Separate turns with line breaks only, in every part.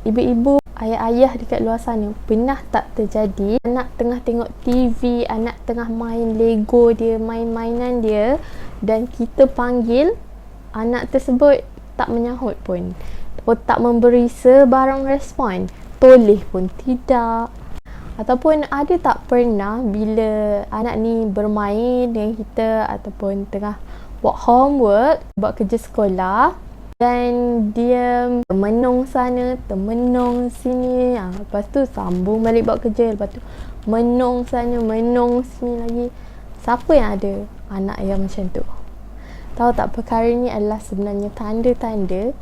Ibu-ibu, ayah-ayah dekat luar sana, pernah tak terjadi anak tengah tengok TV, anak tengah main Lego dia, main-mainan dia, dan kita panggil, anak tersebut tak menyahut pun, ataupun tak memberi sebarang respon, toleh pun tidak. Ataupun ada tak pernah bila anak ni bermain dengan kita ataupun tengah buat homework, buat kerja sekolah, dan dia menung sana, termenung sini, lepas tu sambung balik buat kerja, lepas tu menung sana, menung sini lagi. Siapa yang ada anak yang macam tu? Tahu tak, perkara ni adalah sebenarnya tanda-tanda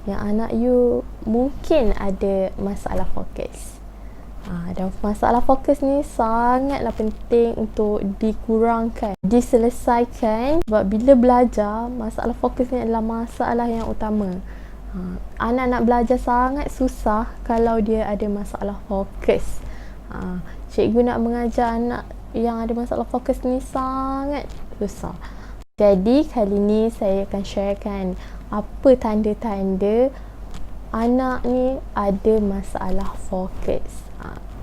yang anak you mungkin ada masalah fokus. Dan masalah fokus ni sangatlah penting untuk dikurangkan, diselesaikan, sebab bila belajar, masalah fokus ni adalah masalah yang utama. Anak nak belajar sangat susah kalau dia ada masalah fokus. Cikgu nak mengajar anak yang ada masalah fokus ni sangat susah. Jadi kali ni saya akan sharekan apa tanda-tanda anak ni ada masalah fokus.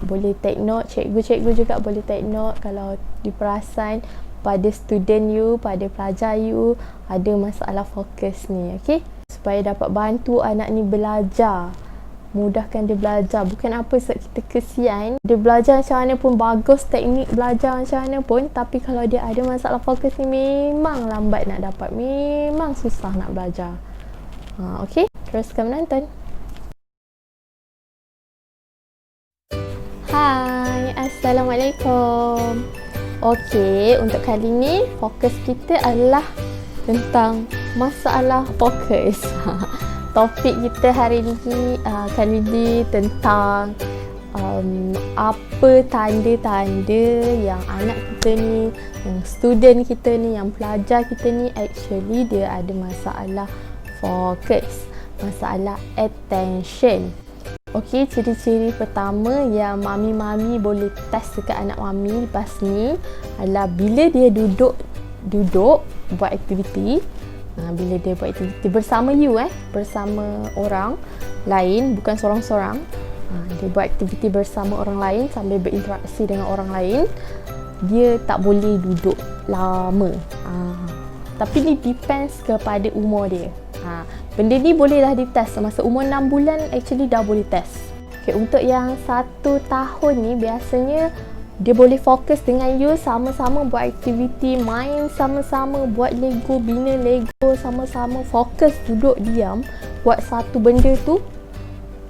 Boleh take note, cikgu-cikgu juga boleh take note kalau diperasan pada student you, pada pelajar you ada masalah fokus ni, okey? Supaya dapat bantu anak ni belajar, mudahkan dia belajar. Bukan apa sebab kita kesian, dia belajar macam mana pun bagus, teknik belajar macam mana pun, tapi kalau dia ada masalah fokus ni memang lambat nak dapat, memang susah nak belajar. Okey, teruskan menonton. Hai, Assalamualaikum. Okey, untuk kali ni fokus kita adalah tentang masalah fokus. Topik kita hari ni kali ni tentang apa tanda-tanda yang anak kita ni, yang student kita ni, yang pelajar kita ni actually dia ada masalah fokus, masalah attention. Okey, ciri-ciri pertama yang mami-mami boleh test dekat anak mami lepas ni adalah bila dia duduk buat aktiviti. Bila dia buat aktiviti bersama you, bersama orang lain, bukan sorang-sorang. Dia buat aktiviti bersama orang lain sambil berinteraksi dengan orang lain, dia tak boleh duduk lama. Tapi ni depends kepada umur dia. Benda ni bolehlah ditest. Masa umur 6 bulan actually dah boleh test. Okay, untuk yang 1 tahun ni biasanya dia boleh fokus dengan you, sama-sama buat aktiviti, main sama-sama, buat Lego, bina Lego sama-sama, fokus duduk diam buat satu benda tu.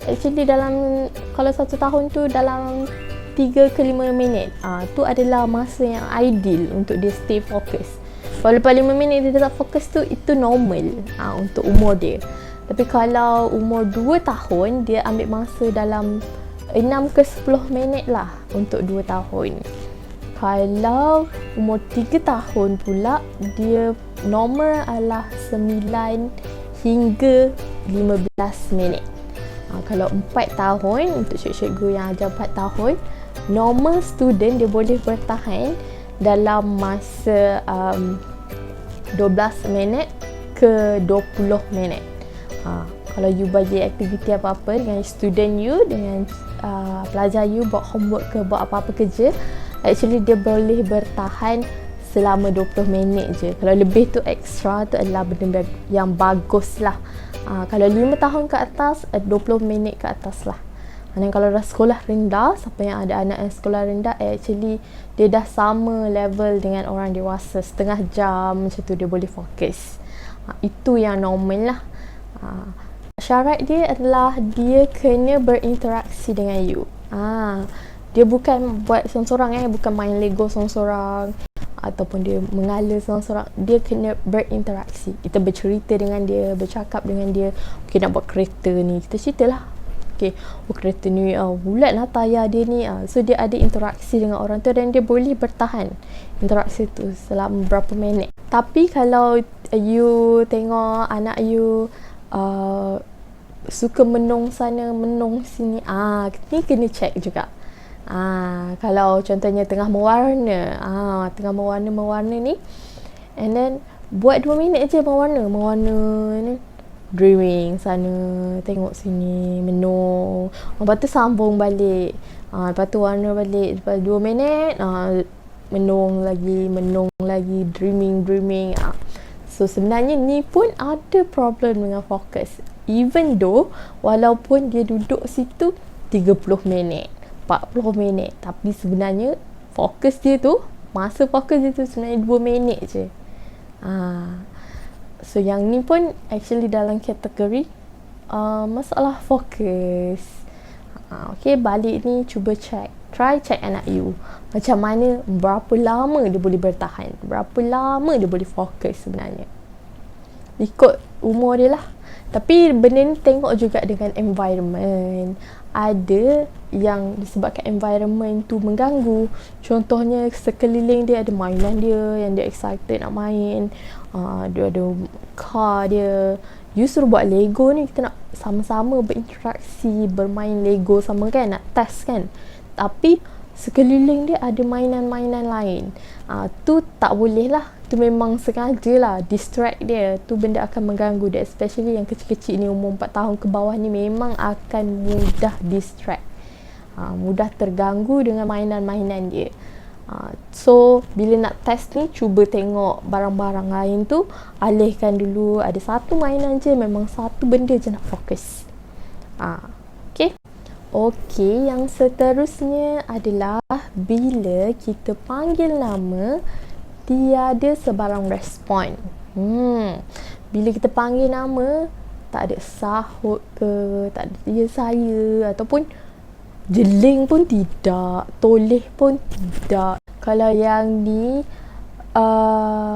Actually dalam, kalau 1 tahun tu dalam 3 ke 5 minit, tu adalah masa yang ideal untuk dia stay fokus. Kalau lepas 5 minit dia tak fokus tu, itu normal untuk umur dia. Tapi kalau umur 2 tahun, dia ambil masa dalam 6 ke 10 minit lah untuk 2 tahun. Kalau umur 3 tahun pula, dia normal adalah 9 hingga 15 minit. Kalau 4 tahun, untuk cikgu-cikgu yang ajar 4 tahun, normal student dia boleh bertahan dalam masa 12 minit ke 20 minit. Kalau you bagi aktiviti apa-apa dengan student you, dengan pelajar you buat homework ke buat apa-apa kerja, actually dia boleh bertahan selama 20 minit je. Kalau lebih tu extra tu adalah benda yang bagus lah. Kalau 5 tahun ke atas, 20 minit ke atas lah. Dan kalau dah sekolah rendah, siapa yang ada anak yang sekolah rendah, actually dia dah sama level dengan orang dewasa, setengah jam macam tu dia boleh fokus. Itu yang normal lah. Syarat dia adalah dia kena berinteraksi dengan you. Dia bukan buat sorang-sorang, bukan main Lego sorang-sorang ataupun dia mengalir sorang-sorang. Dia kena berinteraksi. Kita bercerita dengan dia, bercakap dengan dia. Okay, nak buat kereta ni, kita ceritalah. Okay, kereta ni bulat lah tayar dia ni. So dia ada interaksi dengan orang tu dan dia boleh bertahan interaksi tu selama berapa minit. Tapi kalau you tengok anak you suka menung sana, menung sini, ni kena check juga. Kalau contohnya tengah mewarna, mewarna ni, and then buat 2 minit je mewarna ni, dreaming sana, tengok sini, menung. Lepas tu sambung balik. Lepas tu warna balik. Lepas 2 minit, menung lagi, dreaming. So sebenarnya ni pun ada problem dengan fokus. Even though walaupun dia duduk situ 30 minit, 40 minit, tapi sebenarnya fokus dia tu, masa fokus dia tu sebenarnya 2 minit je. So yang ni pun actually dalam kategori masalah fokus. Okay, balik ni cuba try check anak you. Macam mana, berapa lama dia boleh bertahan, berapa lama dia boleh fokus sebenarnya. Ikut umur dia lah. Tapi benda ni tengok juga dengan environment. Ada yang disebabkan environment tu mengganggu. Contohnya sekeliling dia ada mainan dia yang dia excited nak main. Dia ada car dia. You suruh buat Lego ni, kita nak sama-sama berinteraksi, bermain Lego sama kan, nak test kan. Tapi sekeliling dia ada mainan-mainan lain. Tu tak boleh lah. Tu memang sengaja lah distract dia. Tu benda akan mengganggu dia. Especially yang kecil-kecil ni, umur 4 tahun ke bawah ni, memang akan mudah distract. Mudah terganggu dengan mainan-mainan dia. So bila nak test ni, cuba tengok barang-barang lain tu, alihkan dulu. Ada satu mainan je, memang satu benda je nak fokus. Okay, yang seterusnya adalah bila kita panggil nama, tiada sebarang respon. Bila kita panggil nama, tak ada sahut ke, tak ada ya saya, ataupun jeling pun tidak, toleh pun tidak. Kalau yang ni,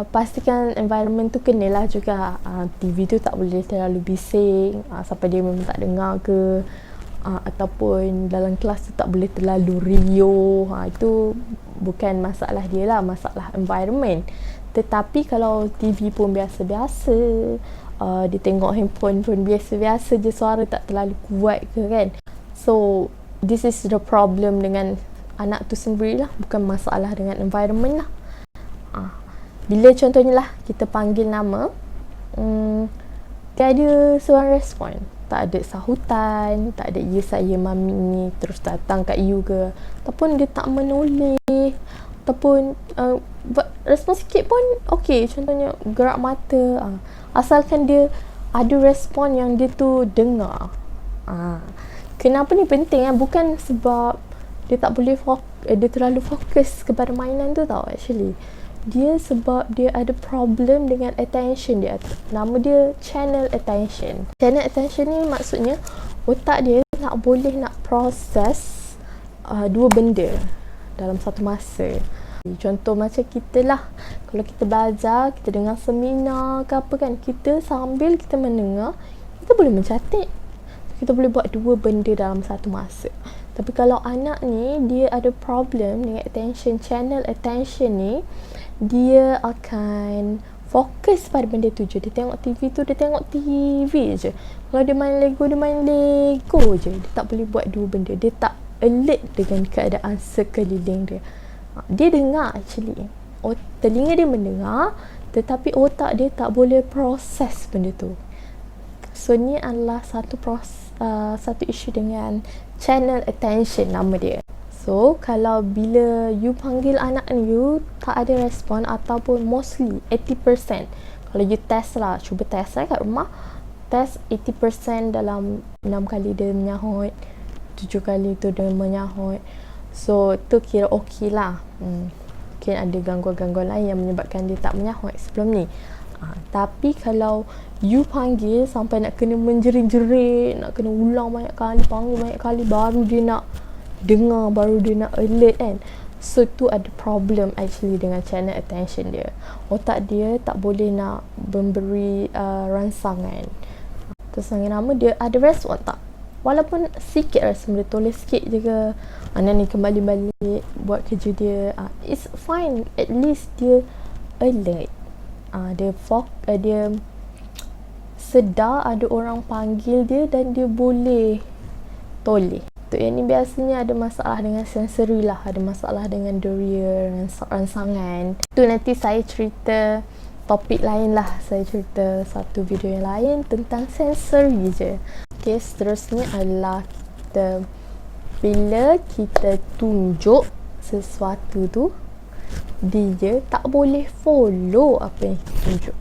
pastikan environment tu kenalah juga. TV tu tak boleh terlalu bising, sampai dia memang tak dengar ke. Ataupun dalam kelas tu tak boleh terlalu riuh. Itu bukan masalah dia lah, masalah environment. Tetapi kalau TV pun biasa-biasa, dia tengok handphone pun biasa-biasa je, suara tak terlalu kuat ke kan. So this is the problem dengan anak tu sendiri lah, bukan masalah dengan environment lah. Bila contohnya lah kita panggil nama, tiada seorang respon, tak ada sahutan, tak ada ya saya mami terus datang kat you ke, ataupun dia tak menoleh, ataupun respon sikit pun okey. Contohnya gerak mata, asalkan dia ada respon yang dia tu dengar. Kenapa ni penting bukan sebab dia tak boleh dia terlalu fokus kepada mainan tu tau. Actually dia sebab dia ada problem dengan attention dia. Nama dia channel attention. Channel attention ni maksudnya otak dia nak proses dua benda dalam satu masa. Contoh macam kita lah, kalau kita belajar, kita dengar seminar ke apa kan, kita sambil kita mendengar, kita boleh mencatat. Kita boleh buat dua benda dalam satu masa. Tapi kalau anak ni, dia ada problem dengan attention, channel attention ni, dia akan fokus pada benda tu je. Dia tengok TV tu, dia tengok TV je. Kalau dia main Lego, dia main Lego je. Dia tak boleh buat dua benda. Dia tak alert dengan keadaan sekeliling dia. Dia dengar actually. Telinga dia mendengar, tetapi otak dia tak boleh proses benda tu. So ni adalah satu isu dengan channel attention, nama dia. So kalau bila you panggil anak you tak ada respon, ataupun mostly 80%, kalau you test lah, cuba test kat rumah, test 80% dalam 6 kali dia menyahut, 7 kali tu dia menyahut. So tu kira okey lah. Mungkin ada gangguan-gangguan lain yang menyebabkan dia tak menyahut sebelum ni. Tapi kalau you panggil sampai nak kena menjerit-jerit, nak kena ulang banyak kali, panggil banyak kali, baru dia nak dengar, baru dia nak alert kan. So tu ada problem actually dengan channel attention dia. Otak dia tak boleh nak memberi rangsangan. Terus nama dia ada respon tak? Walaupun sikit respon, dia tulis sikit je ke, anak ni kembali balik buat kerja dia, it's fine. At least dia alert. Dia sedar ada orang panggil dia dan dia boleh toleh. Untuk yang ni biasanya ada masalah dengan sensory lah, ada masalah dengan deria, rangsangan. Tu nanti saya cerita topik lain lah. Saya cerita satu video yang lain tentang sensory je. Okay, seterusnya adalah bila kita tunjuk sesuatu tu, dia tak boleh follow apa yang kita tunjuk.